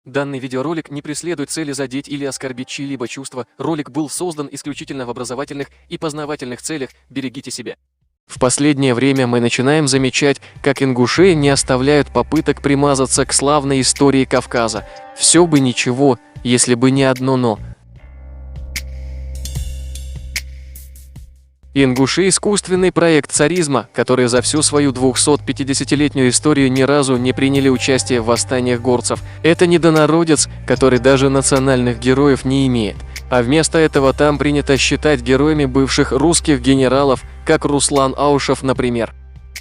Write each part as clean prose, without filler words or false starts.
Данный видеоролик не преследует цели задеть или оскорбить чьи-либо чувства. Ролик был создан исключительно в образовательных и познавательных целях. Берегите себя. В последнее время мы начинаем замечать, как ингуши не оставляют попыток примазаться к славной истории Кавказа. Все бы ничего, если бы не одно «но». Ингуши – искусственный проект царизма, который за всю свою 250-летнюю историю ни разу не приняли участие в восстаниях горцев. Это недонародец, который даже национальных героев не имеет. А вместо этого там принято считать героями бывших русских генералов, как Руслан Аушев, например.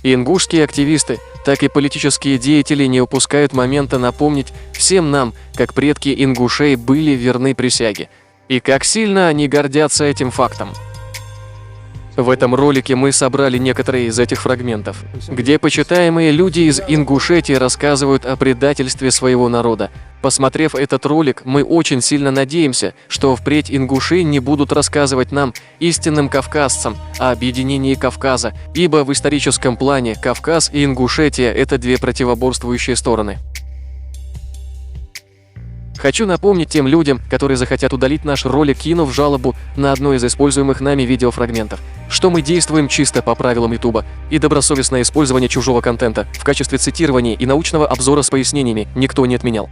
И ингушские активисты, так и политические деятели не упускают момента напомнить всем нам, как предки ингушей были верны присяге. И как сильно они гордятся этим фактом. В этом ролике мы собрали некоторые из этих фрагментов, где почитаемые люди из Ингушетии рассказывают о предательстве своего народа. Посмотрев этот ролик, мы очень сильно надеемся, что впредь ингуши не будут рассказывать нам, истинным кавказцам, о объединении Кавказа, ибо в историческом плане Кавказ и Ингушетия – это две противоборствующие стороны. Хочу напомнить тем людям, которые захотят удалить наш ролик, кинув жалобу на одно из используемых нами видеофрагментов, что мы действуем чисто по правилам YouTube, и добросовестное использование чужого контента в качестве цитирования и научного обзора с пояснениями никто не отменял.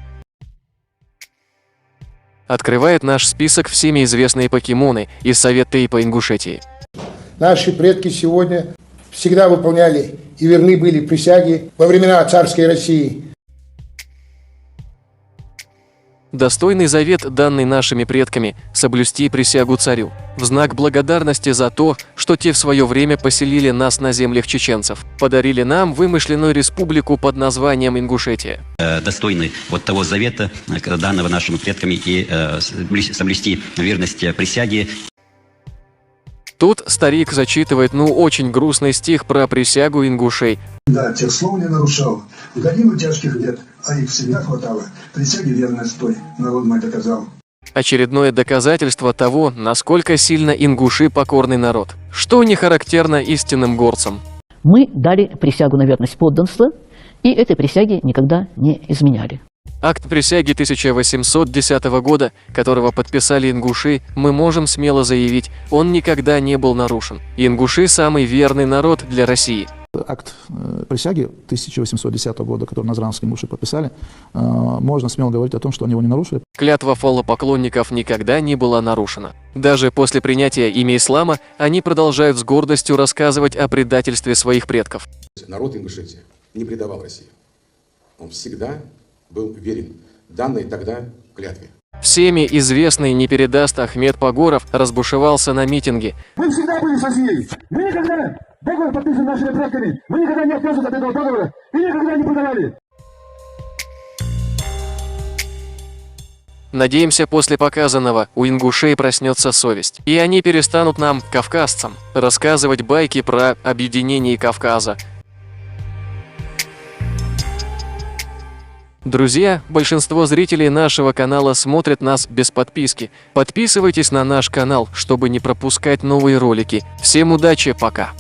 Открывает наш список всеми известные покемоны из Совет-Тейпа Ингушетии. Наши предки сегодня всегда выполняли и верны были присяге во времена царской России. Достойный завет, данный нашими предками, соблюсти присягу царю, в знак благодарности за то, что те в свое время поселили нас на землях чеченцев, подарили нам вымышленную республику под названием Ингушетия. Достойный вот того завета, данного нашими предками, и соблюсти верность присяге. Тут старик зачитывает очень грустный стих про присягу ингушей. Да, тех слов не нарушал. В годину тяжких лет, а их всегда хватало. Присяге верно стой, народ мой доказал. Очередное доказательство того, насколько сильно ингуши покорный народ, что не характерно истинным горцам. Мы дали присягу на верность подданства, и этой присяги никогда не изменяли. Акт присяги 1810 года, которого подписали ингуши, мы можем смело заявить, он никогда не был нарушен. Ингуши – самый верный народ для России. Акт присяги 1810 года, который назранские ингуши подписали, можно смело говорить о том, что они его не нарушили. Клятва фаллопоклонников никогда не была нарушена. Даже после принятия ими ислама они продолжают с гордостью рассказывать о предательстве своих предков. Народ Ингушетии не предавал Россию. Он всегда был верен данной тогда клятве. Всеми известный не передаст Ахмед Погоров разбушевался на митинге. Мы всегда были с Россией. Мы никогда, договор подписан нашими предками, мы никогда не отказывались от этого договора и никогда не продавали. Надеемся, после показанного у ингушей проснется совесть, и они перестанут нам, кавказцам, рассказывать байки про объединение Кавказа. Друзья, большинство зрителей нашего канала смотрят нас без подписки. Подписывайтесь на наш канал, чтобы не пропускать новые ролики. Всем удачи, пока!